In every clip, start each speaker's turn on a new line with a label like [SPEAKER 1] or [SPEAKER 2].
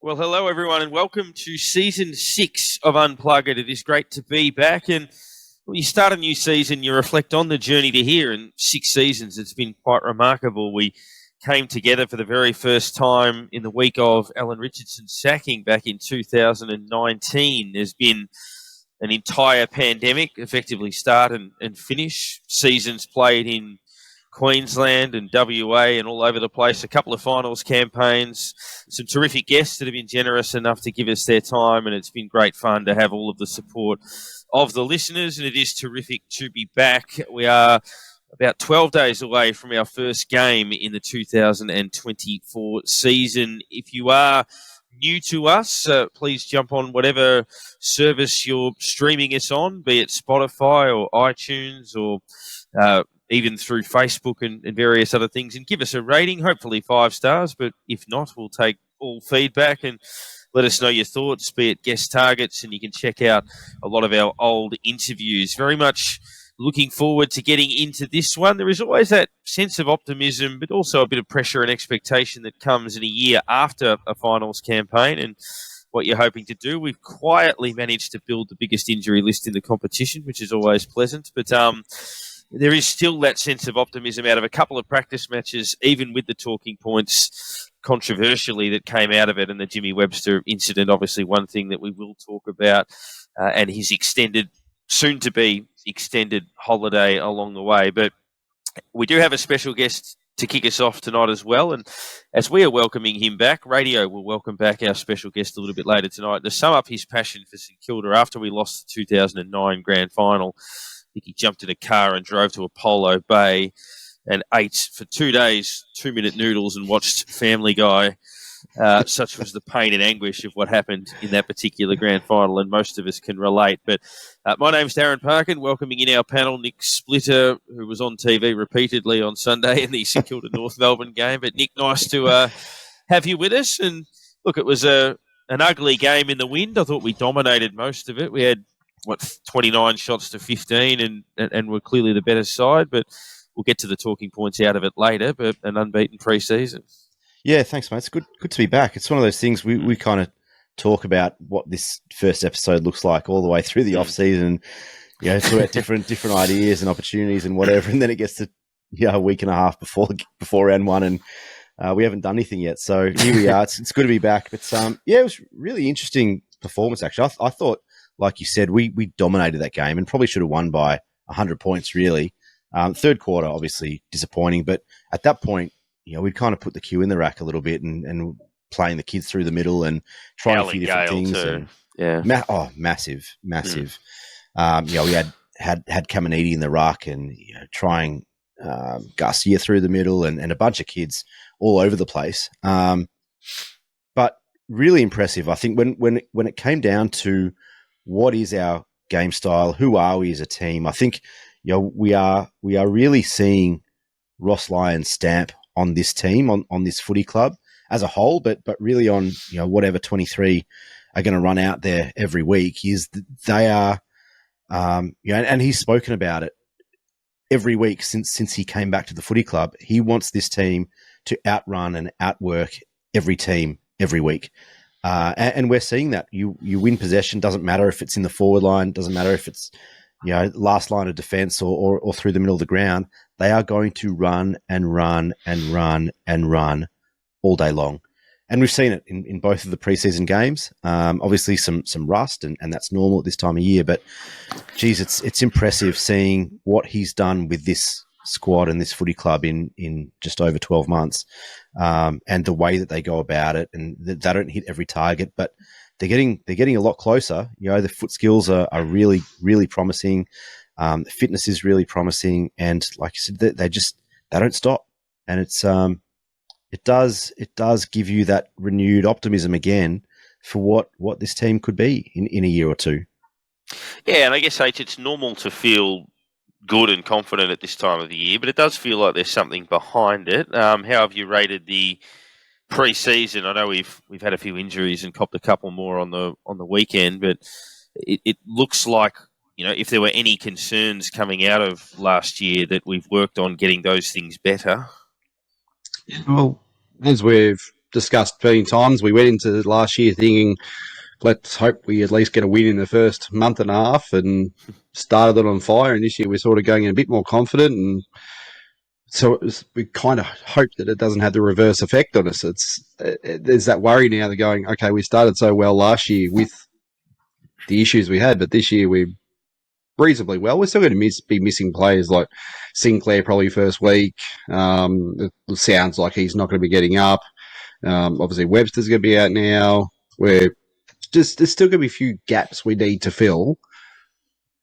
[SPEAKER 1] Well, hello everyone, and welcome to season 6 of Unplugged. It is great to be back, and when you start a new season, you reflect on the journey to here. In 6 seasons, it's been quite remarkable. We came together for the very first time in the week of Alan Richardson's sacking back in 2019. There's been an entire pandemic, effectively start and finish. Seasons played in Queensland and WA and all over the place, a couple of finals campaigns, some terrific guests that have been generous enough to give us their time, and it's been great fun to have all of the support of the listeners, and it is terrific to be back. We are about 12 days away from our first game in the 2024 season. If you are new to us, please jump on whatever service you're streaming us on, be it Spotify or iTunes or even through Facebook and various other things, and give us a rating, hopefully 5 stars, but if not, we'll take all feedback and let us know your thoughts, be it guest targets, and you can check out a lot of our old interviews. Very much looking forward to getting into this one. There is always that sense of optimism, but also a bit of pressure and expectation that comes in a year after a finals campaign, and what you're hoping to do. We've quietly managed to build the biggest injury list in the competition, which is always pleasant, but there is still that sense of optimism out of a couple of practice matches, even with the talking points controversially that came out of it, and the Jimmy Webster incident, obviously one thing that we will talk about, and his soon-to-be extended holiday along the way. But we do have a special guest to kick us off tonight as well, and as we are welcoming him back, Radio will welcome back our special guest a little bit later tonight to sum up his passion for St Kilda after we lost the 2009 grand final. I think he jumped in a car and drove to Apollo Bay and ate for 2 days 2-minute noodles and watched Family Guy. Such was the pain and anguish of what happened in that particular grand final, and most of us can relate. But my name's Darren Parkin, welcoming in our panel Nick Splitter, who was on TV repeatedly on Sunday in the St Kilda North Melbourne game. But Nick, nice to have you with us. And look, it was an ugly game in the wind. I thought we dominated most of it. We had 29 shots to 15 and were clearly the better side, but we'll get to the talking points out of it later. But an unbeaten pre-season.
[SPEAKER 2] Yeah, thanks, mate. It's good to be back. It's one of those things we kind of talk about what this first episode looks like all the way through the off-season, talk about different ideas and opportunities and whatever, and then it gets to a week and a half before round one, and we haven't done anything yet. So here we are. It's good to be back. But it was really interesting performance, actually. I thought, like you said, we dominated that game and probably should have won by 100 points, really. Third quarter, obviously, disappointing. But at that point, we'd kind of put the cue in the rack a little bit and playing the kids through the middle and trying a few different things.
[SPEAKER 1] Too.
[SPEAKER 2] And, massive. We had Caminiti in the ruck and trying Garcia through the middle and a bunch of kids all over the place. But really impressive. I think when it came down to what is our game style, who are we as a team, I think we are really seeing Ross Lyon's stamp on this team, on this footy club as a whole, but really on whatever 23 are going to run out there every week. Is they are and he's spoken about it every week since he came back to the footy club. He wants this team to outrun and outwork every team every week. And we're seeing that. You win possession, doesn't matter if it's in the forward line, doesn't matter if it's last line of defence or through the middle of the ground. They are going to run and run and run and run all day long. And we've seen it in both of the preseason games. Obviously some rust, and that's normal at this time of year. But, geez, it's impressive seeing what he's done with this squad and this footy club in just over 12 months, and the way that they go about it, and they don't hit every target, but they're getting a lot closer. The foot skills are really, really promising. The fitness is really promising, and like you said, they don't stop, and it does give you that renewed optimism again for what this team could be in a year or two.
[SPEAKER 1] Yeah, and I guess it's normal to feel good and confident at this time of the year, but it does feel like there's something behind it. How have you rated the pre-season? I know we've had a few injuries and copped a couple more on the weekend, but it looks like, if there were any concerns coming out of last year, that we've worked on getting those things better.
[SPEAKER 3] Well, as we've discussed many times, we went into last year thinking, let's hope we at least get a win in the first month and a half, and started it on fire. And this year we're sort of going in a bit more confident, and so we kind of hope that it doesn't have the reverse effect on us. There's that worry now. They're going, okay, we started so well last year with the issues we had, but this year we're reasonably well. We're still going to be missing players like Sinclair probably first week. It sounds like he's not going to be getting up. Obviously Webster's going to be out now. There's still going to be a few gaps we need to fill,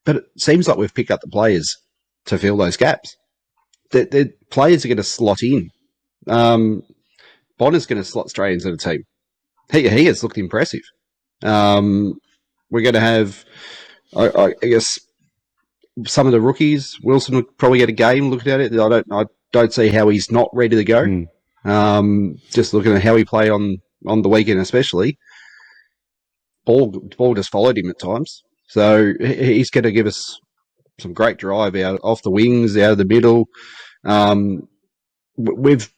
[SPEAKER 3] but it seems like we've picked up the players to fill those gaps. The players are going to slot in. Bonner's going to slot straight into the team. He has looked impressive. We're going to have, I guess, some of the rookies. Wilson will probably get a game. Looking at it, I don't see how he's not ready to go. Just looking at how he played on the weekend, especially. Ball just followed him at times, so he's going to give us some great drive out off the wings, out of the middle. We've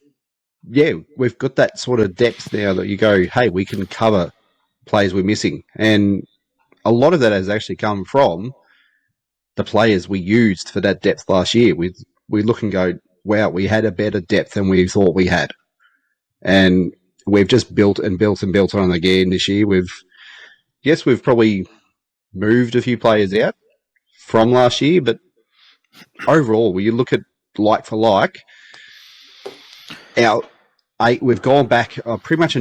[SPEAKER 3] got that sort of depth now that you go, hey, we can cover players we're missing, and a lot of that has actually come from the players we used for that depth last year. We look and go, wow, we had a better depth than we thought we had, and we've just built and built and built on it again this year. We've probably moved a few players out from last year, but overall, when you look at like for like, we've gone back pretty much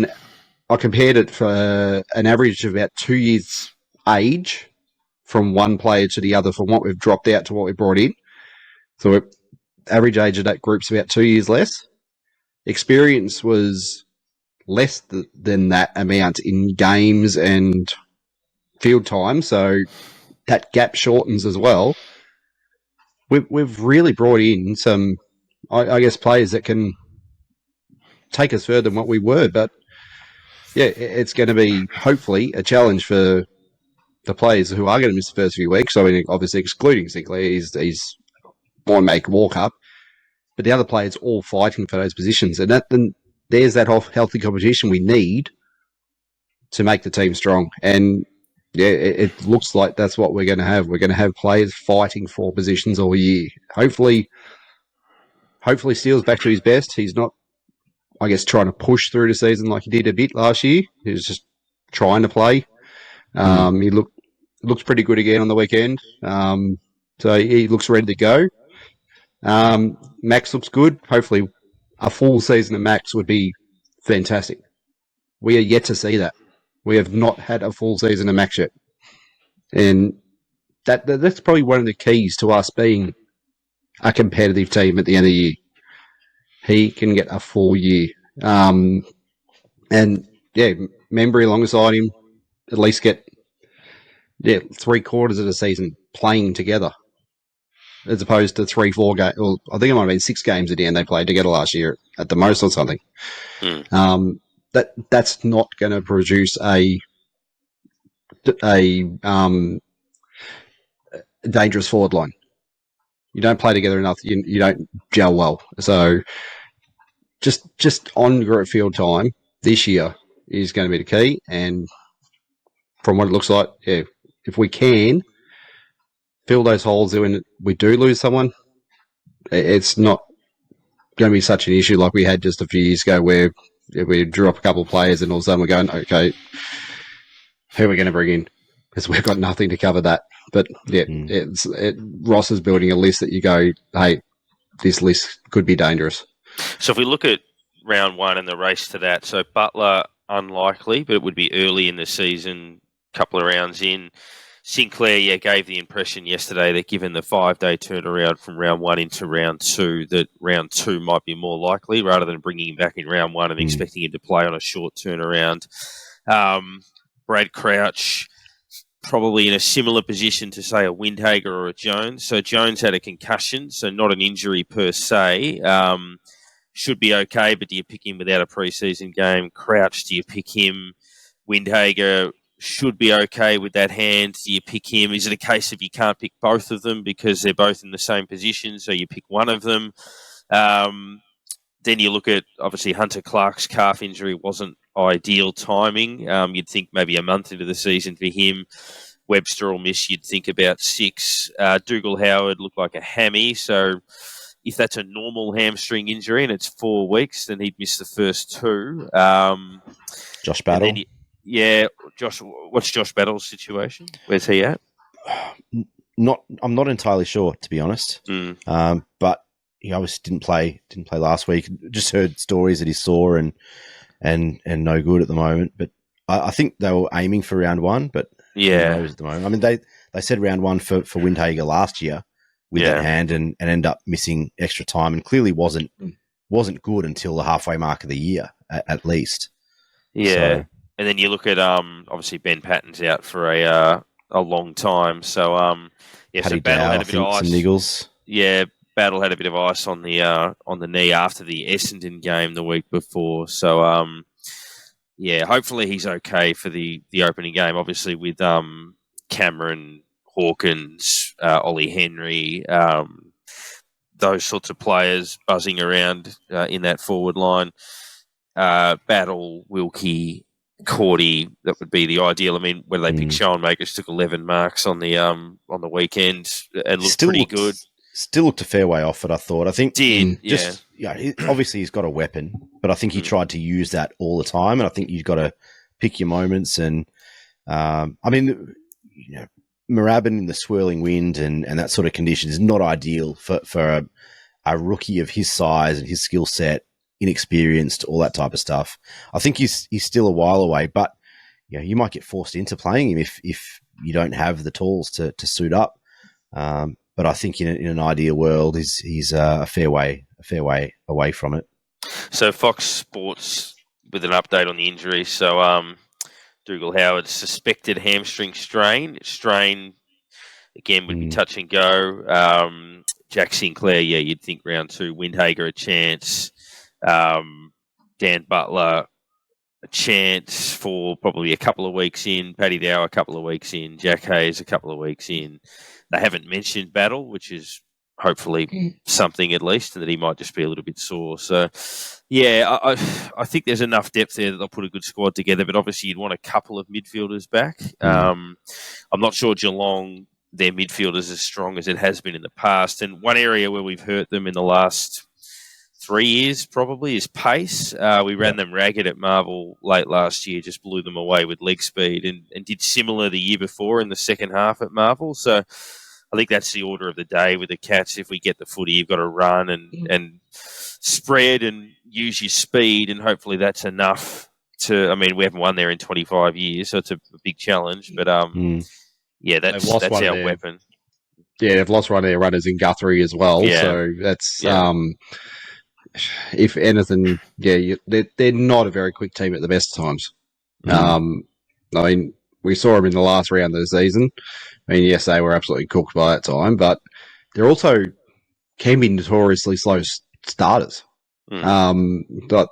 [SPEAKER 3] I compared it for an average of about 2 years age from one player to the other, from what we've dropped out to what we brought in. So average age of that group's about 2 years less. Experience was less than that amount in games and field time, so that gap shortens as well. We've really brought in some, I guess, players that can take us further than what we were. But yeah, it's going to be hopefully a challenge for the players who are going to miss the first few weeks. I mean, obviously excluding Sinclair, he's one make walk up, but the other players all fighting for those positions, and then there's that healthy competition we need to make the team strong. And yeah, it looks like that's what we're going to have. We're going to have players fighting for positions all year. Hopefully Steele's back to his best. He's not, I guess, trying to push through the season like he did a bit last year. He was just trying to play. He looks pretty good again on the weekend. So he looks ready to go. Max looks good. Hopefully a full season of Max would be fantastic. We are yet to see that. We have not had a full season of Max yet. And that's probably one of the keys to us being a competitive team at the end of the year. He can get a full year. And yeah, Membry alongside him, at least get 3/4 of the season playing together, as opposed to 3-4 games. Well, I think it might have been 6 games at the end they played together last year at the most or something. That's not going to produce a dangerous forward line. You don't play together enough. You don't gel well. So just on field time this year is going to be the key. And from what it looks like, yeah, if we can fill those holes when we do lose someone, it's not going to be such an issue like we had just a few years ago where we drew up a couple of players and all of a sudden we're going, okay, who are we going to bring in? Because we've got nothing to cover that. But yeah, Ross is building a list that you go, hey, this list could be dangerous.
[SPEAKER 1] So if we look at round one and the race to that, so Butler, unlikely, but it would be early in the season, couple of rounds in. Sinclair, gave the impression yesterday that given the 5-day turnaround from round one into round two, that round two might be more likely rather than bringing him back in round one and expecting him to play on a short turnaround. Brad Crouch, probably in a similar position to, say, a Windhager or a Jones. So Jones had a concussion, so not an injury per se. Should be okay, but do you pick him without a preseason game? Crouch, do you pick him? Windhager should be okay with that hand. Do you pick him? Is it a case of you can't pick both of them because they're both in the same position, so you pick one of them? Then you look at, obviously, Hunter Clark's calf injury wasn't ideal timing. You'd think maybe a month into the season for him. Webster will miss, you'd think, about 6. Dougal Howard looked like a hammy, so if that's a normal hamstring injury and it's 4 weeks, then he'd miss the first 2.
[SPEAKER 2] Josh Battle?
[SPEAKER 1] Josh. What's Josh Battle's situation? Where's he at?
[SPEAKER 2] I'm not entirely sure, to be honest. But he obviously didn't play last week. Just heard stories that he saw and no good at the moment. But I think they were aiming for round 1, but who knows at the moment. I mean, they said round 1 for Windhager last year with that hand and end up missing extra time and clearly wasn't good until the halfway mark of the year at least.
[SPEAKER 1] Yeah.
[SPEAKER 2] So,
[SPEAKER 1] and then you look at obviously Ben Patton's out for a long time. So
[SPEAKER 2] Paddy
[SPEAKER 1] so Battle
[SPEAKER 2] Dow,
[SPEAKER 1] had a bit of ice.
[SPEAKER 2] some niggles.
[SPEAKER 1] Yeah, Battle had a bit of ice on the knee after the Essendon game the week before. So hopefully he's okay for the opening game. Obviously with Cameron, Hawkins, Ollie Henry, those sorts of players buzzing around in that forward line. Battle, Wilkie, Cordy, that would be the ideal. I mean, whether they pick Sean Makers, took 11 marks on the weekend and looked pretty good.
[SPEAKER 2] Still looked a fair way off it, I thought. I think obviously he's got a weapon, but I think he tried to use that all the time, and I think you've got to pick your moments. And I mean, Moorabbin in the swirling wind and that sort of condition is not ideal for a rookie of his size and his skill set, inexperienced, all that type of stuff. I think he's still a while away, but you might get forced into playing him if you don't have the tools to suit up. But I think in an ideal world, he's a fair way away from it.
[SPEAKER 1] So Fox Sports with an update on the injury. So Dougal Howard's suspected hamstring strain. Strain again would be touch and go. Jack Sinclair, you'd think round 2. Windhager a chance. Dan Butler a chance for probably a couple of weeks in. Paddy Dow a couple of weeks in. Jack Hayes a couple of weeks in. They haven't mentioned Battle, which is hopefully something at least, and that he might just be a little bit sore. So, I think there's enough depth there that they'll put a good squad together, but obviously you'd want a couple of midfielders back. I'm not sure Geelong, their midfield is as strong as it has been in the past, and one area where we've hurt them in the last 3 years probably is pace. We ran them ragged at Marvel late last year, just blew them away with leg speed and did similar the year before in the second half at Marvel. So I think that's the order of the day with the Cats. If we get the footy, you've got to run and spread and use your speed, and hopefully that's enough to, I mean, we haven't won there in 25 years, so it's a big challenge. But, that's our weapon.
[SPEAKER 3] Yeah, they've lost one of their runners in Guthrie as well, so that's... if anything, they're not a very quick team at the best of times. I mean, we saw them in the last round of the season. I mean, yes, they were absolutely cooked by that time, but they're also can be notoriously slow starters. But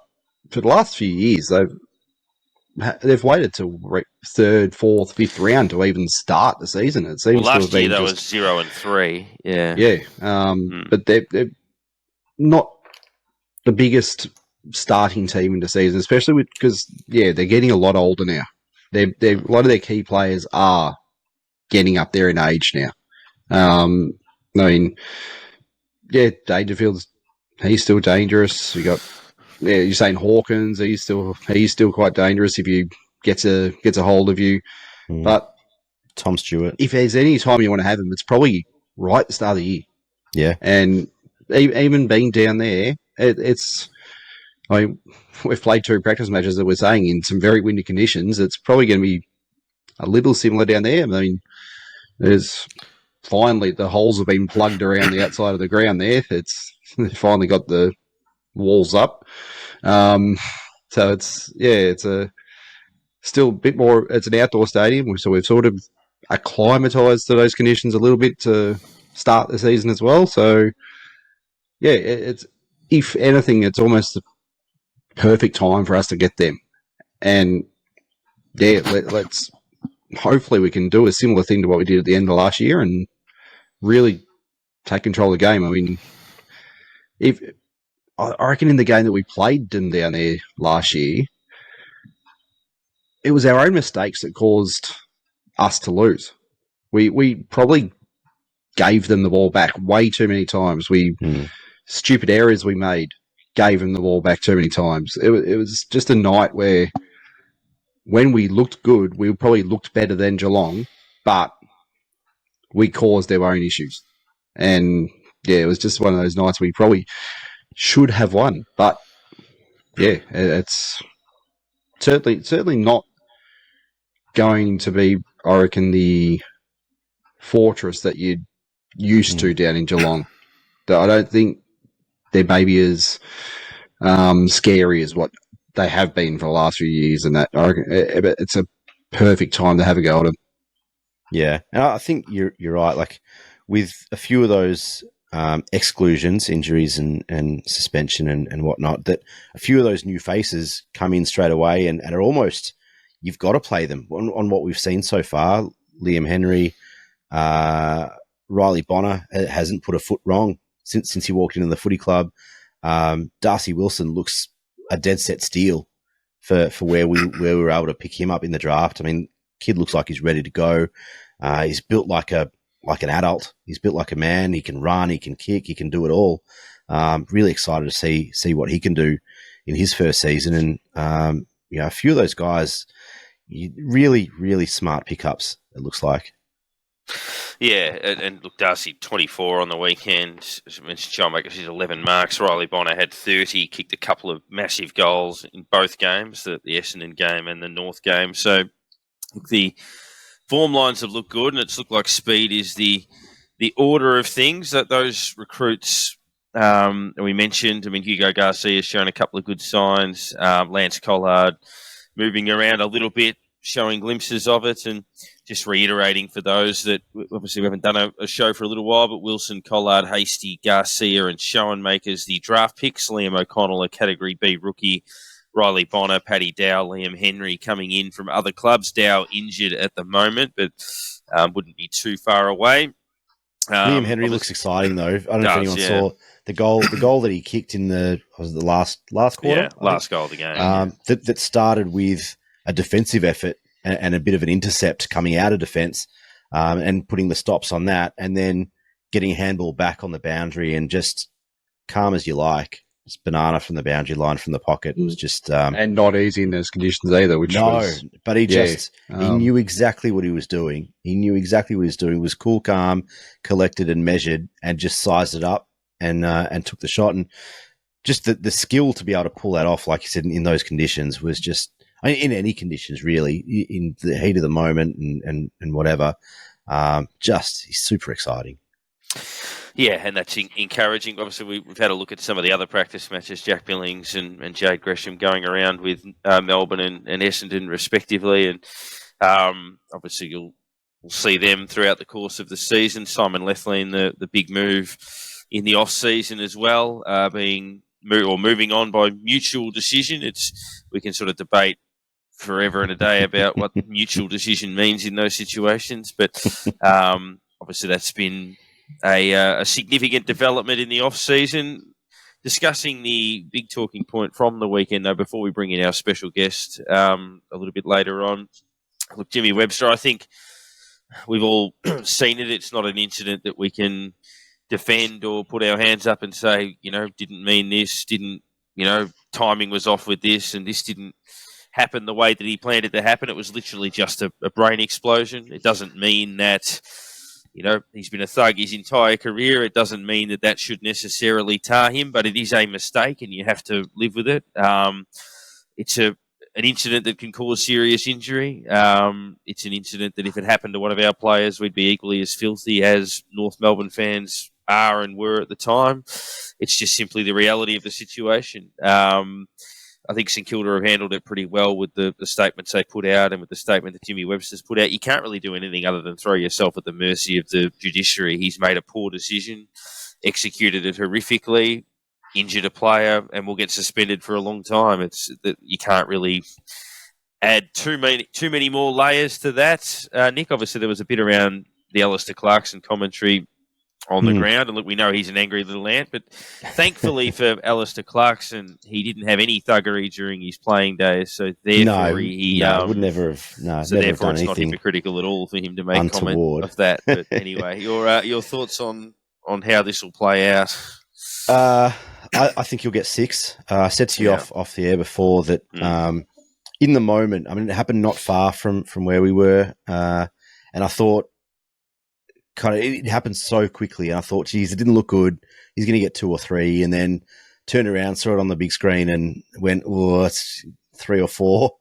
[SPEAKER 3] for the last few years, they've waited till 3rd, 4th, 5th round to even start the season. It seems to have been
[SPEAKER 1] was 0-3.
[SPEAKER 3] But they're not the biggest starting team in the season, especially because they're getting a lot older now. A lot of their key players are getting up there in age now. I mean, Dangerfield's he's still dangerous. You got you're saying Hawkins, he's still quite dangerous if you gets a hold of you. But
[SPEAKER 2] Tom Stewart,
[SPEAKER 3] if there's any time you want to have him, it's probably right at the start of the year.
[SPEAKER 2] Yeah,
[SPEAKER 3] and even being down there. I mean, we've played 2 practice matches that we're saying in some very windy conditions. It's probably going to be a little similar down there. I mean, there's finally the holes have been plugged around the outside of the ground there. They finally got the walls up. So it's still a bit more. It's an outdoor stadium, so we've sort of acclimatized to those conditions a little bit to start the season as well. So. Yeah, it's if anything, it's almost the perfect time for us to get them, and let's hopefully we can do a similar thing to what we did at the end of last year and really take control of the game. I mean, if I reckon in the game that we played them down there last year, it was our own mistakes that caused us to lose. We probably gave them the ball back way too many times. Stupid errors we made gave them the ball back too many times. It was just a night where when we looked good, we probably looked better than Geelong, but we caused their own issues. And yeah, it was just one of those nights we probably should have won. But yeah, it's certainly not going to be, I reckon, the fortress that you're used to down in Geelong. I don't think they're maybe as scary as what they have been for the last few years, and that I reckon it's a perfect time to have a go at them.
[SPEAKER 2] Yeah, and I think you're right. Like with a few of those exclusions, injuries, and suspension and whatnot, that a few of those new faces come in straight away and are almost, you've got to play them on what we've seen so far. Liam Henry, Riley Bonner hasn't put a foot wrong since he walked into the footy club. Darcy Wilson looks a dead set steal for where we were able to pick him up in the draft. I mean, kid looks like he's ready to go. He's built like an adult. He's built like a man. He can run, he can kick, he can do it all. Really excited to see what he can do in his first season. And a few of those guys, really, really smart pickups, it looks like.
[SPEAKER 1] Yeah, and look, Darcy, 24 on the weekend. As I mentioned, John Makers, he's 11 marks. Riley Bonner had 30, kicked a couple of massive goals in both games, the Essendon game and the North game. So look, the form lines have looked good, and it's looked like speed is the order of things. That those recruits we mentioned, I mean, Hugo Garcia has shown a couple of good signs. Lance Collard moving around a little bit, showing glimpses of it, and just reiterating for those that obviously we haven't done a show for a little while, but Wilson, Collard, Hasty, Garcia and Schoenmakers, the draft picks. Liam O'Connell, a Category B rookie. Riley Bonner, Paddy Dow, Liam Henry coming in from other clubs. Dow injured at the moment, but wouldn't be too far away.
[SPEAKER 2] Liam Henry looks exciting though. I don't know if anyone saw the goal that he kicked in the last quarter.
[SPEAKER 1] Yeah, last goal of the game.
[SPEAKER 2] That started with a defensive effort and a bit of an intercept coming out of defence, and putting the stops on that, and then getting a handball back on the boundary and just calm as you like. Just banana from the boundary line from the pocket. It was just
[SPEAKER 3] and not easy in those conditions either.
[SPEAKER 2] But he he knew exactly what he was doing. He knew exactly what he was doing. He was cool, calm, collected, and measured, and just sized it up and took the shot. And just the skill to be able to pull that off, like you said, in those conditions was just. I mean, in any conditions, really, in the heat of the moment and whatever, he's super exciting.
[SPEAKER 1] Yeah, and that's encouraging. Obviously, we've had a look at some of the other practice matches, Jack Billings and Jade Gresham going around with Melbourne and Essendon respectively, and obviously we'll see them throughout the course of the season. Simon Lethlean, the big move in the off-season as well, moving on by mutual decision. We can sort of debate forever and a day about what mutual decision means in those situations, but obviously that's been a significant development in the off season. Discussing the big talking point from the weekend, though, before we bring in our special guest a little bit later on. Look, Jimmy Webster, I think we've all seen it. It's not an incident that we can defend or put our hands up and say, didn't mean this, timing was off with this, and this didn't happen the way that he planned it to happen. It was literally just a brain explosion. It doesn't mean that, he's been a thug his entire career. It doesn't mean that should necessarily tar him, but it is a mistake and you have to live with it. It's an incident that can cause serious injury. It's an incident that if it happened to one of our players, we'd be equally as filthy as North Melbourne fans are and were at the time. It's just simply the reality of the situation. I think St Kilda have handled it pretty well with the statements they put out and with the statement that Jimmy Webster's put out. You can't really do anything other than throw yourself at the mercy of the judiciary. He's made a poor decision, executed it horrifically, injured a player, and will get suspended for a long time. It's that you can't really add too many more layers to that. Nick, obviously there was a bit around the Alistair Clarkson commentary on the ground. And look, we know he's an angry little ant, but thankfully for Alistair Clarkson, he didn't have any thuggery during his playing days. So therefore,
[SPEAKER 2] would never have. No,
[SPEAKER 1] so
[SPEAKER 2] never
[SPEAKER 1] therefore,
[SPEAKER 2] have
[SPEAKER 1] it's
[SPEAKER 2] done
[SPEAKER 1] not
[SPEAKER 2] anything
[SPEAKER 1] hypocritical at all for him to make
[SPEAKER 2] untoward.
[SPEAKER 1] comment of that. But anyway, your thoughts on how this will play out?
[SPEAKER 2] I think you'll get 6. I said to you off the air before that in the moment, I mean, it happened not far from where we were, and I thought it happened so quickly, and I thought, geez, it didn't look good. He's going to get 2 or 3, and then turned around, saw it on the big screen, and went, "Oh, it's 3 or 4."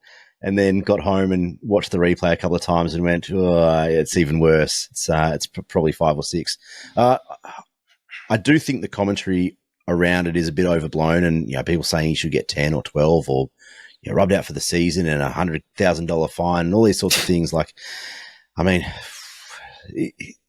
[SPEAKER 2] And then got home and watched the replay a couple of times and went, "Oh, it's even worse. It's probably 5 or 6." I do think the commentary around it is a bit overblown, and people saying he should get 10 or 12 or rubbed out for the season and $100,000 fine and all these sorts of things. Like, I mean,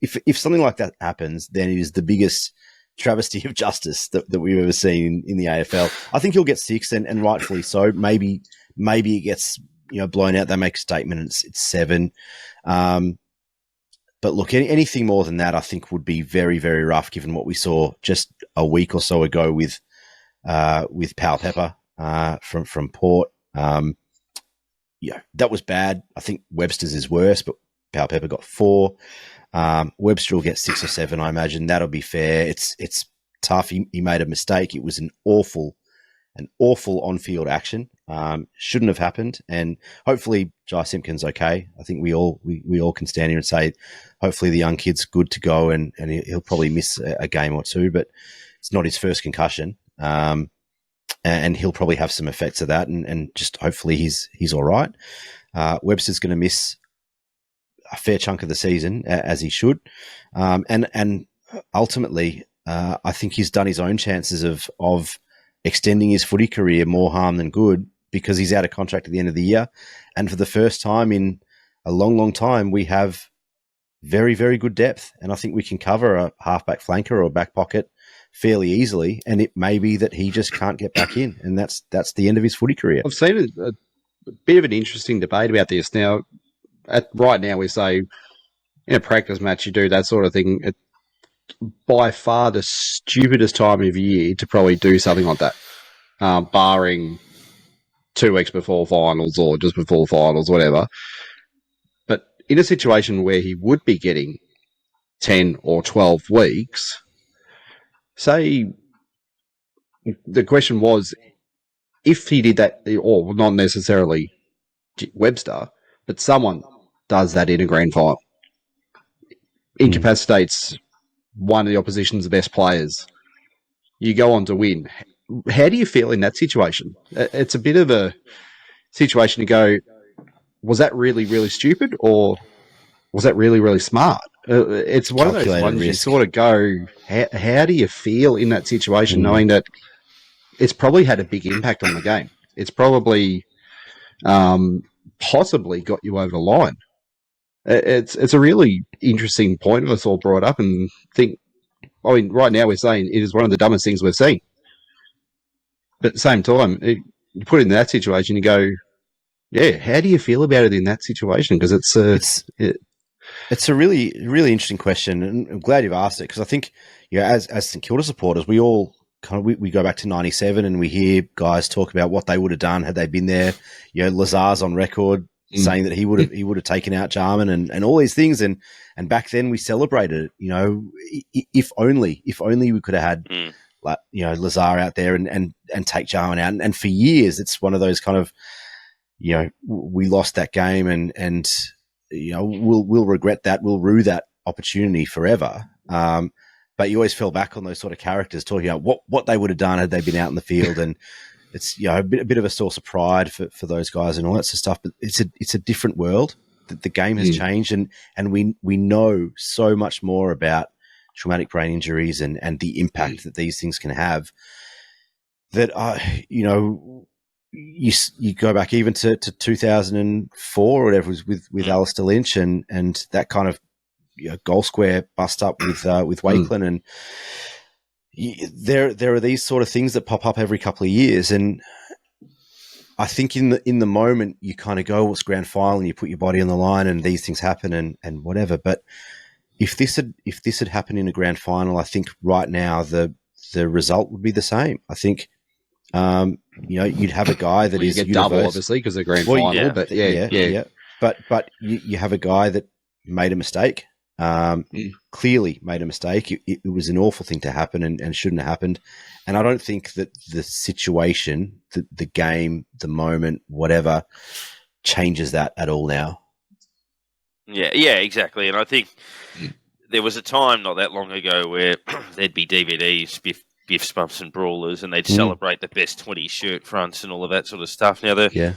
[SPEAKER 2] if something like that happens, then it is the biggest travesty of justice that we've ever seen in the AFL. I think he'll get 6, and rightfully so. Maybe it gets blown out. They make a statement and it's 7. But look, anything more than that, I think, would be very, very rough, given what we saw just a week or so ago with Pal Pepper from Port. That was bad. I think Webster's is worse, but Pal Pepper got 4. Webster will get 6 or 7, I imagine. That'll be fair. It's tough. He made a mistake. It was an awful on-field action. Shouldn't have happened. And hopefully Jai Simpkin's okay. I think we all can stand here and say, hopefully the young kid's good to go, and he'll probably miss a game or 2, but it's not his first concussion. And he'll probably have some effects of that, and just hopefully he's all right. Webster's going to miss a fair chunk of the season, as he should. And ultimately, I think he's done his own chances of extending his footy career more harm than good, because he's out of contract at the end of the year. And for the first time in a long, long time, we have very, very good depth. And I think we can cover a halfback flanker or a back pocket fairly easily. And it may be that he just can't get back in. And that's the end of his footy career.
[SPEAKER 3] I've seen a bit of an interesting debate about this. Now, right now we say in a practice match you do that sort of thing. It's by far the stupidest time of year to probably do something like that, barring 2 weeks before finals or just before finals, whatever. But in a situation where he would be getting 10 or 12 weeks, say the question was, if he did that, or not necessarily Webster, but someone does that in a grand final, incapacitates one of the opposition's best players, you go on to win. How do you feel in that situation? It's a bit of a situation to go, was that really, really stupid, or was that really, really smart? It's one of those ones risk. You sort of go, how do you feel in that situation, knowing that it's probably had a big impact on the game? It's probably possibly got you over the line. It's a really interesting point of us all brought up, and right now we're saying it is one of the dumbest things we've seen. But at the same time, you put it in that situation, you go, yeah, how do you feel about it in that situation? Because
[SPEAKER 2] it's a really, really interesting question, and I'm glad you've asked it, because I think, as St Kilda supporters, we all we go back to 97 and we hear guys talk about what they would have done had they been there. Lazar's on record saying that he would have taken out Jarman and all these things, and back then we celebrated it. If only we could have had Lazar out there and take Jarman out, and for years it's one of those kind of we lost that game, and we'll regret that, we'll rue that opportunity forever. But you always fell back on those sort of characters talking about what they would have done had they been out in the field, and it's a bit of a source of pride for those guys and all that sort of stuff. But it's a different world. The game has changed, and we know so much more about traumatic brain injuries and the impact that these things can have. That you go back even to 2004 or whatever, was with Alistair Lynch and that kind of goal square bust up with Wakeland, and there are these sort of things that pop up every couple of years, and I think in the moment you kind of go, well, it's grand final, and you put your body on the line, and these things happen and whatever. But if this had happened in a grand final, I think right now the result would be the same. I think you'd have a guy that is
[SPEAKER 3] you get double, obviously, because of the grand final.
[SPEAKER 2] Yeah,
[SPEAKER 3] but yeah.
[SPEAKER 2] But you have a guy that made a mistake. Clearly made a mistake. It was an awful thing to happen and shouldn't have happened. And I don't think that the situation, the game, the moment, whatever, changes that at all now.
[SPEAKER 1] Yeah, exactly. And I think there was a time not that long ago where there'd be DVDs, Biffs, Bumps and Brawlers, and they'd celebrate the best 20 shirt fronts and all of that sort of stuff. Now, the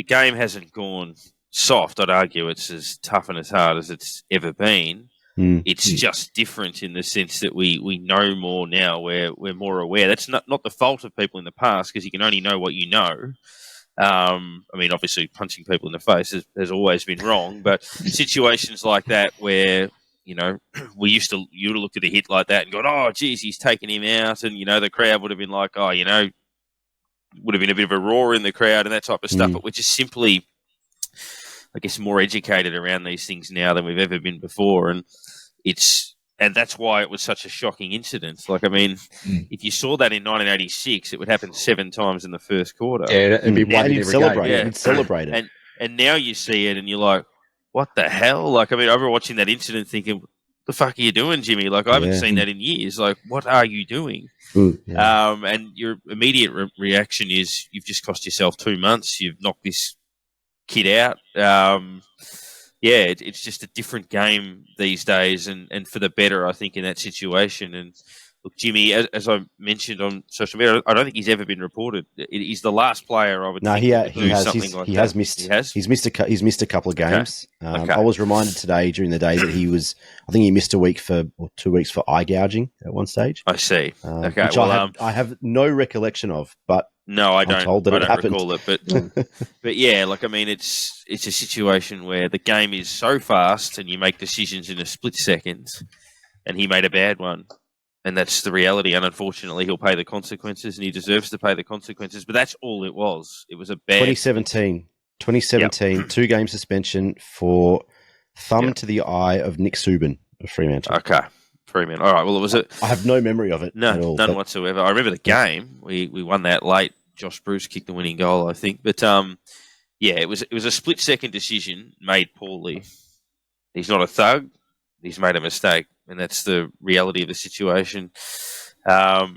[SPEAKER 1] game hasn't gone soft. I'd argue it's as tough and as hard as it's ever been. It's just different in the sense that we know more now. We're more aware. That's not the fault of people in the past, because you can only know what you know. I mean, obviously, punching people in the face has always been wrong, but situations like that where, you would have looked at a hit like that and gone, oh, geez, he's taken him out, and, the crowd would have been like, oh, would have been a bit of a roar in the crowd and that type of stuff, but we're just simply, I guess, more educated around these things now than we've ever been before, and that's why it was such a shocking incident. Like, I mean, if you saw that in 1986, it would happen 7 times in the first quarter.
[SPEAKER 3] Yeah, it'd be one every
[SPEAKER 2] celebrate.
[SPEAKER 3] game.
[SPEAKER 2] You'd celebrate it.
[SPEAKER 1] And now you see it, and you're like, what the hell? Like, I mean, I remember watching that incident thinking, what the fuck are you doing, Jimmy? Like, I haven't seen that in years. Like, what are you doing? And your immediate reaction is, you've just cost yourself 2 months. You've knocked this kid out. It's just a different game these days, and for the better, I think, in that situation. And look, Jimmy, as I mentioned on social media, I don't think he's ever been reported. He's the last player I would.
[SPEAKER 2] No,
[SPEAKER 1] think
[SPEAKER 2] he
[SPEAKER 1] has.
[SPEAKER 2] He has missed. He's missed a couple of games. Okay. I was reminded today during the day that he was. I think he missed 2 weeks for eye gouging at one stage.
[SPEAKER 1] I see. Okay,
[SPEAKER 2] which I have no recollection of, but.
[SPEAKER 1] No, I don't.
[SPEAKER 2] Told that
[SPEAKER 1] I don't
[SPEAKER 2] happened.
[SPEAKER 1] recall it, but yeah, like, I mean, it's a situation where the game is so fast, and you make decisions in a split second, and he made a bad one, and that's the reality. And unfortunately, he'll pay the consequences, and he deserves to pay the consequences. But that's all it was. It was a bad
[SPEAKER 2] 2017, 2-game suspension for thumb to the eye of Nick Subin of Fremantle.
[SPEAKER 1] Okay. Fremantle. All right. Well, I
[SPEAKER 2] have no memory of it.
[SPEAKER 1] None whatsoever. I remember the game. We won that late. Josh Bruce kicked the winning goal, I think. But it was a split second decision made poorly. He's not a thug. He's made a mistake, and that's the reality of the situation. Not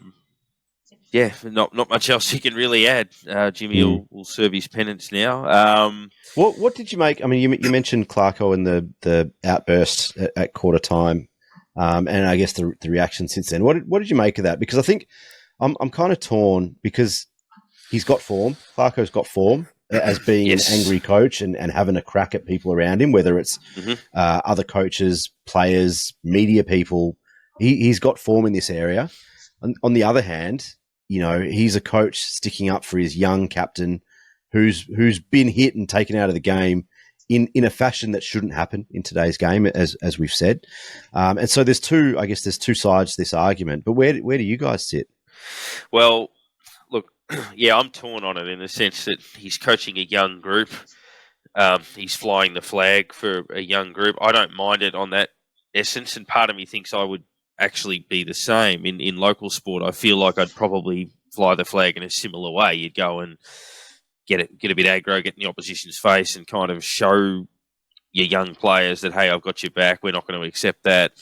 [SPEAKER 1] much else you can really add. Jimmy will serve his penance now.
[SPEAKER 2] What did you make? I mean, you mentioned Clarko and the outburst at quarter time. And I guess the reaction since then. What did you make of that? Because I think I'm kind of torn, because he's got form. Clarko's got form as being an angry coach and having a crack at people around him, whether it's other coaches, players, media people. He's got form in this area. On the other hand, he's a coach sticking up for his young captain who's been hit and taken out of the game in a fashion that shouldn't happen in today's game, as we've said. And so there's two sides to this argument. But where do you guys sit?
[SPEAKER 1] Well, look, I'm torn on it in the sense that he's coaching a young group. He's flying the flag for a young group. I don't mind it on that essence, and part of me thinks I would actually be the same. In local sport, I feel like I'd probably fly the flag in a similar way. You'd go and get a bit aggro, get in the opposition's face, and kind of show your young players that, hey, I've got your back. We're not going to accept that.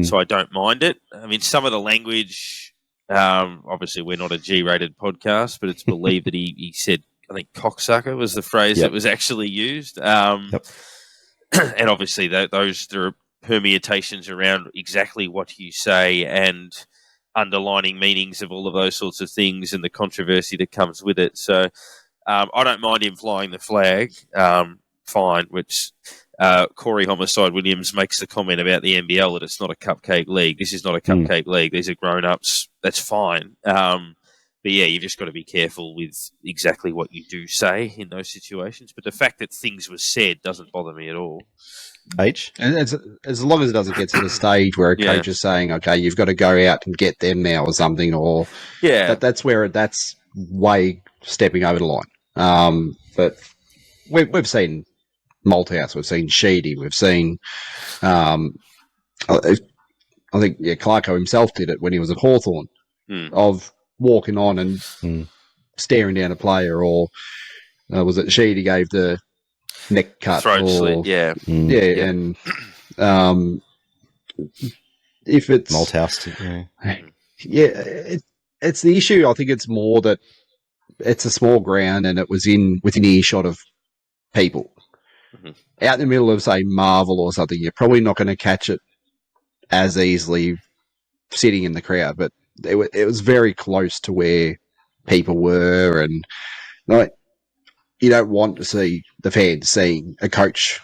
[SPEAKER 1] So I don't mind it. I mean, some of the language, obviously we're not a G-rated podcast, but it's believed that he said, I think cocksucker was the phrase that was actually used. And obviously there are permutations around exactly what you say and underlining meanings of all of those sorts of things and the controversy that comes with it. So I don't mind him flying the flag, fine, which Corey Homicide Williams makes the comment about the NBL that it's not a cupcake league. This is not a cupcake league. These are grown-ups. That's fine. But yeah, you've just got to be careful with exactly what you do say in those situations. But the fact that things were said doesn't bother me at all.
[SPEAKER 2] H?
[SPEAKER 3] And as long as it doesn't get to the stage where a coach is saying, okay, you've got to go out and get them now or something, or that's where that's way stepping over the line. But we've seen Malthouse, we've seen Sheedy, we've seen I think Clarko himself did it when he was at Hawthorn, of walking on and staring down a player, or was it Sheedy gave the neck cut,
[SPEAKER 1] throat slit, yeah,
[SPEAKER 3] and if it's
[SPEAKER 2] Malthouse,
[SPEAKER 3] it's the issue. I think it's more that it's a small ground and it was within earshot of people. Out in the middle of, say, Marvel or something, you're probably not going to catch it as easily sitting in the crowd, but it was very close to where people were, and like, you don't want to see the fans seeing a coach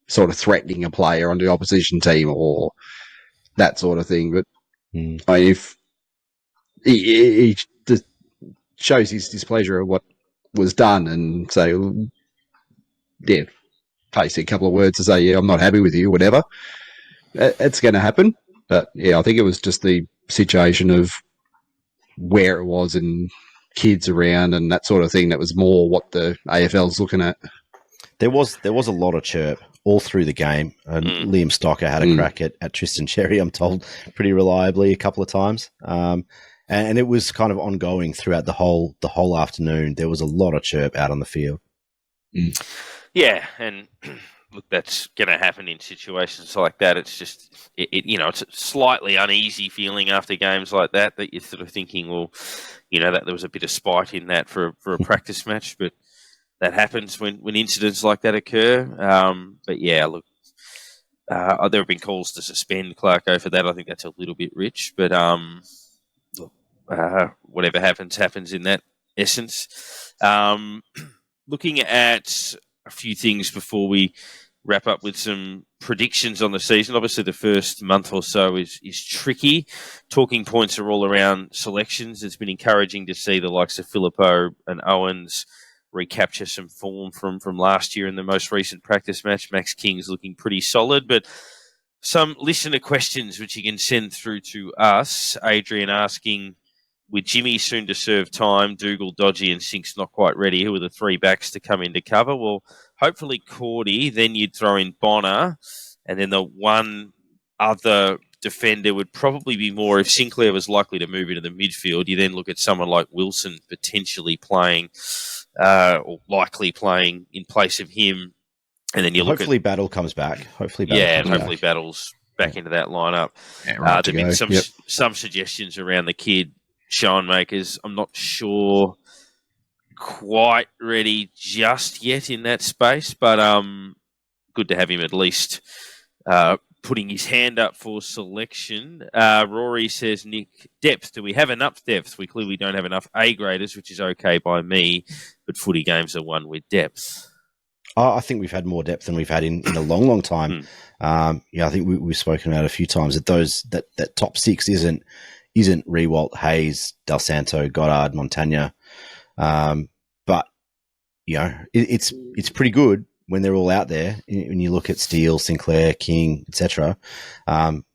[SPEAKER 3] sort of threatening a player on the opposition team or that sort of thing. But I mean, if he just shows his displeasure of what was done, and say, place a couple of words to say, I'm not happy with you, whatever, it's going to happen. But I think it was just the situation of where it was and kids around and that sort of thing that was more what the AFL's looking at.
[SPEAKER 2] There was a lot of chirp all through the game. Liam Stocker had a crack at Tristan Cherry, I'm told, pretty reliably a couple of times. And it was kind of ongoing throughout the whole afternoon. There was a lot of chirp out on the field.
[SPEAKER 1] Yeah, and look, that's going to happen in situations like that. It's just, it's a slightly uneasy feeling after games like that you're sort of thinking, well, that there was a bit of spite in that for a practice match, but that happens when incidents like that occur. But yeah, look, there have been calls to suspend Clarko for that. I think that's a little bit rich, but whatever happens in that essence. Looking at a few things before we wrap up with some predictions on the season. Obviously, the first month or so is tricky. Talking points are all around selections. It's been encouraging to see the likes of Philippou and Owens recapture some form from last year in the most recent practice match. Max King's looking pretty solid, but some listener questions which you can send through to us. Adrian asking, with Jimmy soon to serve time, Dougal, Dodgy and Sinks not quite ready, who are the three backs to come into cover? Well, hopefully Cordy, then you'd throw in Bonner, and then the one other defender would probably be more, if Sinclair was likely to move into the midfield, you then look at someone like Wilson potentially playing or likely playing in place of him. And then you look
[SPEAKER 2] hopefully Battle comes back. Hopefully
[SPEAKER 1] Battle's back into that lineup.
[SPEAKER 3] Right
[SPEAKER 1] there have been some suggestions around the kid, Sean Makers. I'm not sure quite ready just yet in that space, but good to have him at least putting his hand up for selection. Rory says, Nick, depth. Do we have enough depth? We clearly don't have enough A-graders, which is okay by me, but footy games are won with depth.
[SPEAKER 2] I think we've had more depth than we've had in a long, long time. I think we've spoken about it a few times that that top six isn't Rewalt, Hayes, Del Santo, Goddard, Montagna. But it's pretty good when they're all out there. When you look at Steele, Sinclair, King, etc.,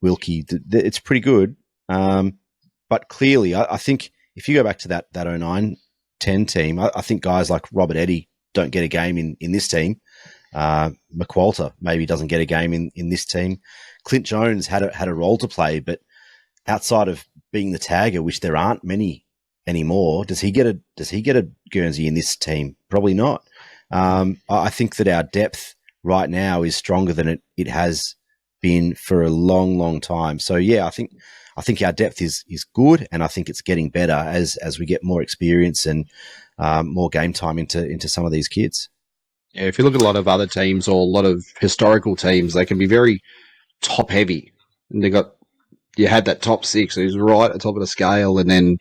[SPEAKER 2] Wilkie, it's pretty good. But clearly, I think if you go back to that 09-10 team, I think guys like Robert Eddy don't get a game in this team. McWalter maybe doesn't get a game in this team. Clint Jones had a role to play, but outside of being the tagger, which there aren't many anymore, does he get a Guernsey in this team? Probably not. I think that our depth right now is stronger than it has been for a long, long time. So yeah, I think our depth is good, and I think it's getting better as we get more experience and more game time into some of these kids.
[SPEAKER 3] Yeah, if you look at a lot of other teams or a lot of historical teams, they can be very top heavy, and you had that top six who's right at the top of the scale, and then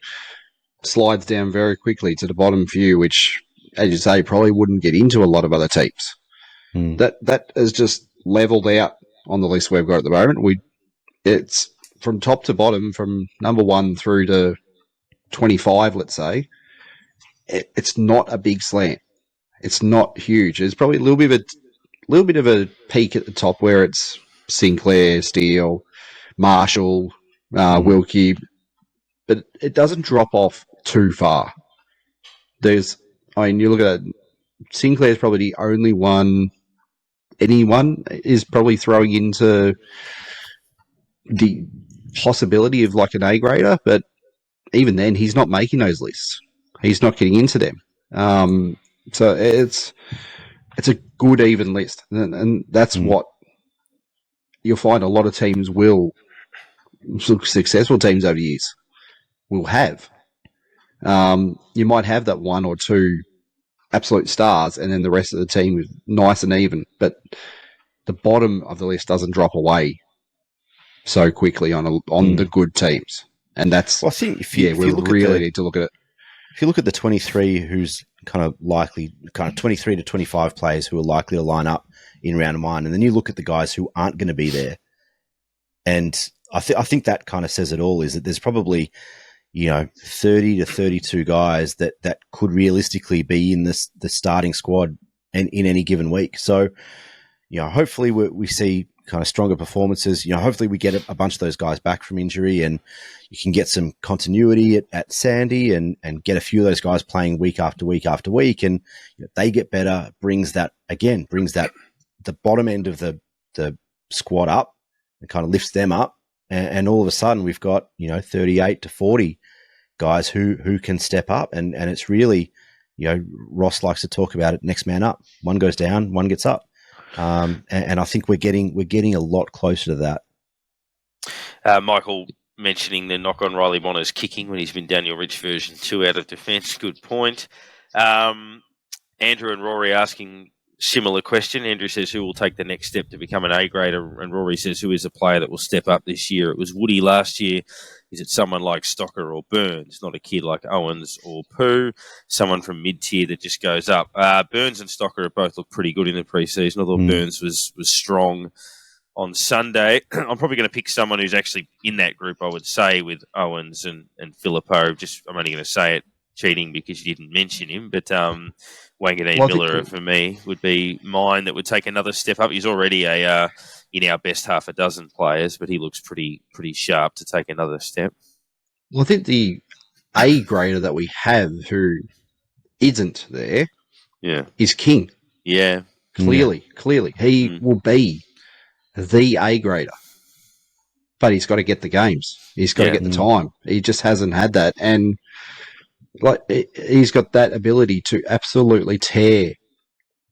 [SPEAKER 3] slides down very quickly to the bottom few, which, as you say, probably wouldn't get into a lot of other teams. That has just leveled out on the list we've got at the moment. It's from top to bottom, from number 1 through to 25, let's say. It's not a big slant. It's not huge. There's probably a little bit of a peak at the top where it's Sinclair, Steele, Marshall, Wilkie, but it doesn't drop off too far. You look at it, Sinclair's probably the only one anyone is probably throwing into the possibility of like an A grader, but even then, he's not making those lists. He's not getting into them. So it's a good even list, and that's what you'll find a lot of teams will, successful teams over the years, will have. You might have that one or two absolute stars, and then the rest of the team is nice and even, but the bottom of the list doesn't drop away so quickly on the good teams, and that's.
[SPEAKER 2] Well, I think if
[SPEAKER 3] we
[SPEAKER 2] you look
[SPEAKER 3] really need to look at it.
[SPEAKER 2] If you look at the 23, who's kind of 23 to 25 players who are likely to line up in round one, and then you look at the guys who aren't going to be there, and I think that kind of says it all. Is that there's probably 30 to 32 guys that could realistically be in the starting squad and in any given week. So, hopefully we see kind of stronger performances. Hopefully we get a bunch of those guys back from injury, and you can get some continuity at Sandy and get a few of those guys playing week after week after week, and they get better. Brings that the bottom end of the squad up and kind of lifts them up, and all of a sudden we've got 38 to 40 guys who can step up, and it's really Ross likes to talk about it. Next man up. One goes down, one gets up. And I think we're getting a lot closer to that.
[SPEAKER 1] Michael mentioning the knock on Riley Bonner's kicking when he's been Daniel Rich version 2 out of defence. Good point. Andrew and Rory asking similar question. Andrew says, who will take the next step to become an A grader? And Rory says, who is a player that will step up this year? It was Woody last year. Is it someone like Stocker or Burns? Not a kid like Owens or Pooh. Someone from mid-tier that just goes up. Burns and Stocker have both looked pretty good in the preseason. I thought Burns was strong on Sunday. I'm probably going to pick someone who's actually in that group, I would say, with Owens and Filippo. I'm only going to say it cheating because you didn't mention him, but Wanganeen Miller for me would be mine that would take another step up. He's already in our best half a dozen players, but he looks pretty sharp to take another step.
[SPEAKER 3] Well, I think the A grader that we have who isn't there is King.
[SPEAKER 1] Yeah.
[SPEAKER 3] Clearly. He will be the A grader. But he's got to get the games. He's got to get the time. He just hasn't had that. And he's got that ability to absolutely tear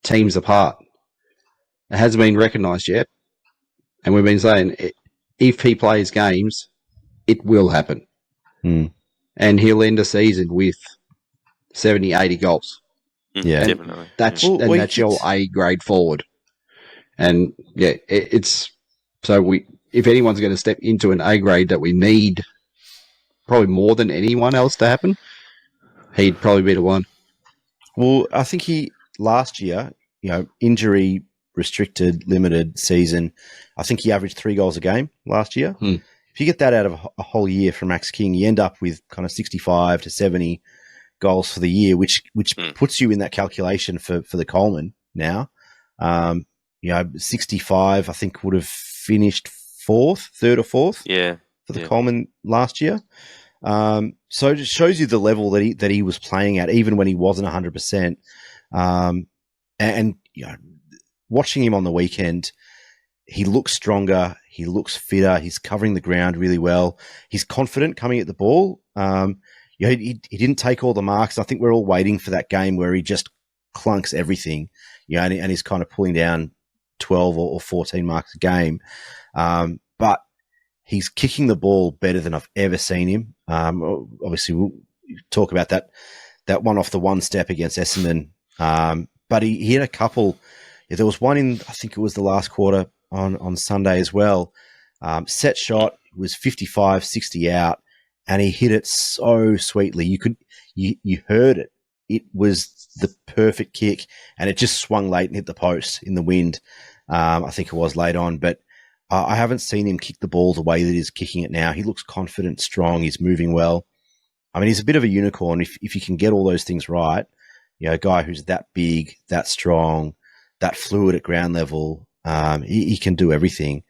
[SPEAKER 3] teams apart. It hasn't been recognised yet. And we've been saying, if he plays games, it will happen. And he'll end a season with 70, 80 goals.
[SPEAKER 1] Yeah, definitely.
[SPEAKER 3] That's your A grade forward. And it's so if anyone's going to step into an A grade that we need probably more than anyone else to happen, he'd probably be the one.
[SPEAKER 2] Well, I think last year, injury restricted, limited season, I think he averaged 3 goals a game last year. If you get that out of a whole year from Max King, you end up with kind of 65 to 70 goals for the year, which puts you in that calculation for the Coleman now. 65, I think, would have finished third or fourth for the Coleman last year. So it just shows you the level that he was playing at, even when he wasn't 100%. And watching him on the weekend, he looks stronger, he looks fitter, he's covering the ground really well. He's confident coming at the ball. He didn't take all the marks. I think we're all waiting for that game where he just clunks everything, and he's kind of pulling down 12 or 14 marks a game. But he's kicking the ball better than I've ever seen him. Obviously, we'll talk about that one off the one step against Essendon. But he had a couple. There was one in, I think it was the last quarter on Sunday as well. Set shot was 55, 60 out, and he hit it so sweetly. You heard it. It was the perfect kick, and it just swung late and hit the post in the wind. I think it was late on, but I haven't seen him kick the ball the way that he's kicking it now. He looks confident, strong. He's moving well. I mean, he's a bit of a unicorn. If you can get all those things right, a guy who's that big, that strong, that fluid at ground level, he can do everything.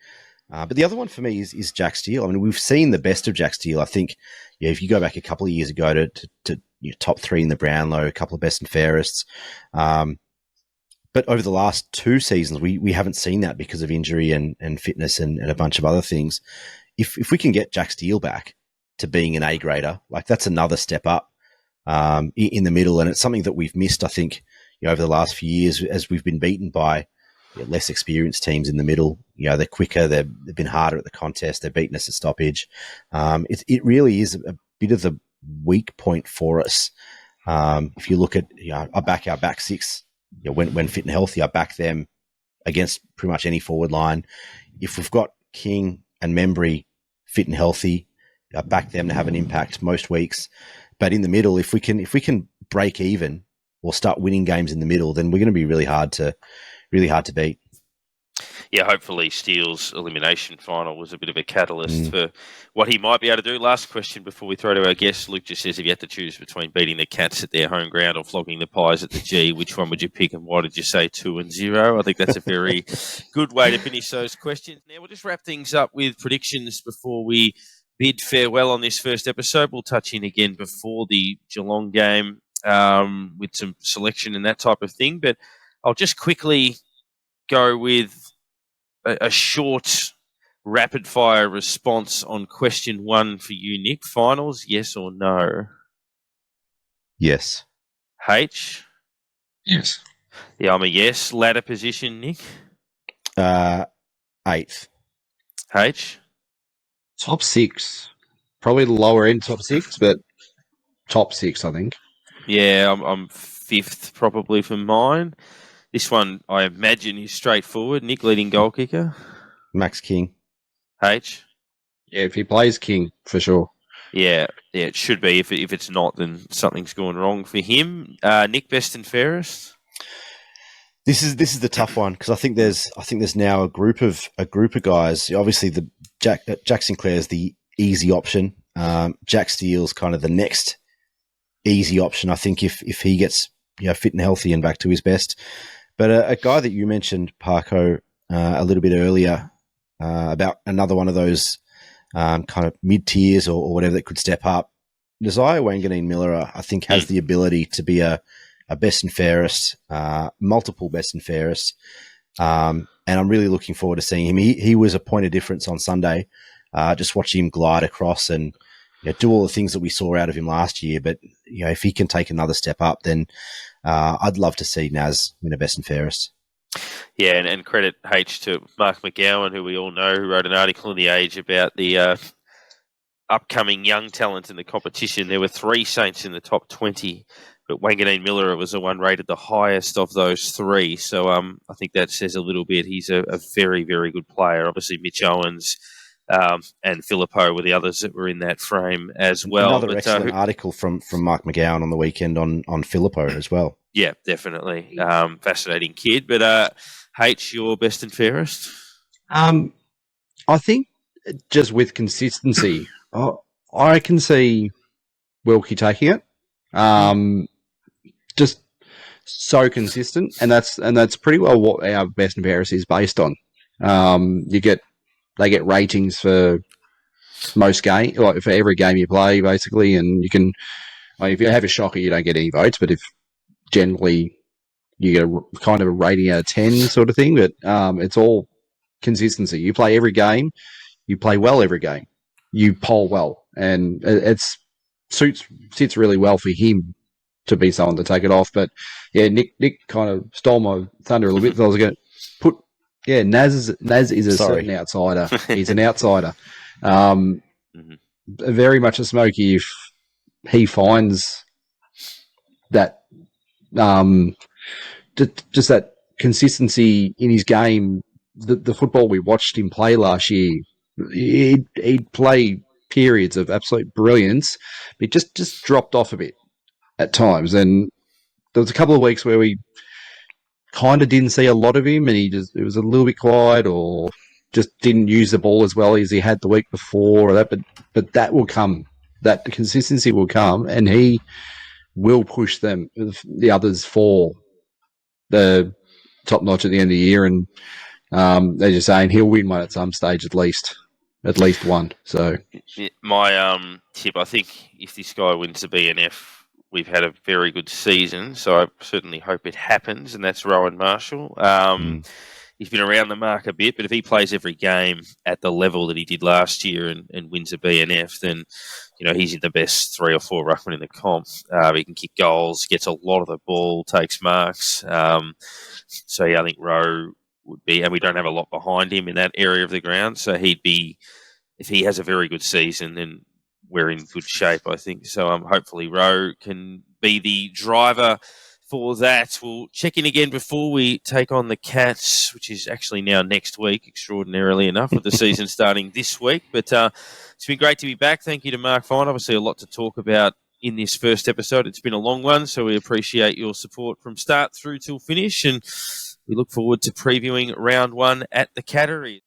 [SPEAKER 2] But the other one for me is Jack Steele. I mean, we've seen the best of Jack Steele. I think, if you go back a couple of years ago to top 3 in the Brownlow, a couple of best and fairest. But over the last 2 seasons, we haven't seen that because of injury and fitness and a bunch of other things. if we can get Jack Steele back to being an A grader, like that's another step up in the middle, and it's something that we've missed, I think, over the last few years as we've been beaten by less experienced teams in the middle. They're quicker, they've been harder at the contest, they've beaten us at stoppage. It really is a bit of the weak point for us. If you look at, I back our back six, when fit and healthy, I back them against pretty much any forward line. If we've got King and Membry fit and healthy, I back them to have an impact most weeks. But in the middle, if we can break even or start winning games in the middle, then we're going to be really hard to beat.
[SPEAKER 1] Yeah, hopefully Steele's elimination final was a bit of a catalyst for what he might be able to do. Last question before we throw to our guest. Luke just says, if you had to choose between beating the Cats at their home ground or flogging the Pies at the G, which one would you pick, and why did you say 2-0? I think that's a very good way to finish those questions. Now, we'll just wrap things up with predictions before we bid farewell on this first episode. We'll touch in again before the Geelong game with some selection and that type of thing. But I'll just quickly go with a short, rapid-fire response on question 1 for you, Nick. Finals, yes or no?
[SPEAKER 2] Yes.
[SPEAKER 1] H?
[SPEAKER 3] Yes.
[SPEAKER 1] Yeah, I'm a yes. Ladder position, Nick?
[SPEAKER 2] 8th.
[SPEAKER 1] H?
[SPEAKER 3] Top 6. Probably the lower end top 6, but top 6, I think.
[SPEAKER 1] Yeah, I'm 5th probably for mine. This one, I imagine, is straightforward. Nick, leading goal kicker?
[SPEAKER 2] Max King.
[SPEAKER 1] H?
[SPEAKER 3] Yeah, if he plays King, for sure.
[SPEAKER 1] Yeah, it should be. If it's not, then something's gone wrong for him. Nick, best and fairest?
[SPEAKER 2] This is the tough one, because I think there's now a group of guys. Obviously, the Jack Sinclair's the easy option. Jack Steele's kind of the next easy option, I think, if he gets fit and healthy and back to his best. But a guy that you mentioned, Parko, a little bit earlier, about another one of those kind of mid-tiers or whatever that could step up, Desire Wanganeen-Miller, I think, has the ability to be a best and fairest, multiple best and fairest. And I'm really looking forward to seeing him. He was a point of difference on Sunday. Just watching him glide across and do all the things that we saw out of him last year. But if he can take another step up, then I'd love to see Naz win a best and fairest.
[SPEAKER 1] Yeah, and credit H to Mark McGowan, who we all know, who wrote an article in The Age about the upcoming young talent in the competition. There were 3 Saints in the top 20, but Wanganeen-Miller was the one rated the highest of those 3. So I think that says a little bit. He's a very, very good player. Obviously, Mitch Owens and Filippo were the others that were in that frame as well.
[SPEAKER 2] Another excellent article from Mark McGowan on the weekend on Filippo as well.
[SPEAKER 1] Yeah, definitely. Fascinating kid. But H, your best and fairest?
[SPEAKER 3] I think just with consistency, I can see Wilkie taking it. Just so consistent, and that's pretty well what our best and fairest is based on. They get ratings for most game, like for every game you play, basically, and you can. If you have a shocker, you don't get any votes, but if generally you get a kind of a rating out of 10 sort of thing. But it's all consistency. You play every game, you play well every game, you poll well, and sits really well for him to be someone to take it off. But yeah, Nick kind of stole my thunder a little bit. I was going to put. Yeah, Naz is a certain outsider. He's an outsider. Very much a smoky if he finds that just that consistency in his game. The football we watched him play last year, he'd play periods of absolute brilliance, but just dropped off a bit at times. And there was a couple of weeks where we kind of didn't see a lot of him, and it was a little bit quiet, or just didn't use the ball as well as he had the week before, or that. But that will come. That consistency will come, and he will push the others for the top notch at the end of the year. And as you're saying, he'll win one at some stage, at least one. So
[SPEAKER 1] my tip, I think, if this guy wins the BNF, we've had a very good season, so I certainly hope it happens, and that's Rowan Marshall. he's been around the mark a bit, but if he plays every game at the level that he did last year and wins a BNF, then, he's in the best 3 or 4 ruckmen in the comp. He can kick goals, gets a lot of the ball, takes marks. So, yeah, I think Rowe would be, and we don't have a lot behind him in that area of the ground, so he'd be, if he has a very good season, then we're in good shape, I think. So hopefully Rowe can be the driver for that. We'll check in again before we take on the Cats, which is actually now next week, extraordinarily enough, with the season starting this week. But it's been great to be back. Thank you to Mark Fine. Obviously a lot to talk about in this first episode. It's been a long one, so we appreciate your support from start through till finish, and we look forward to previewing round 1 at the Cattery.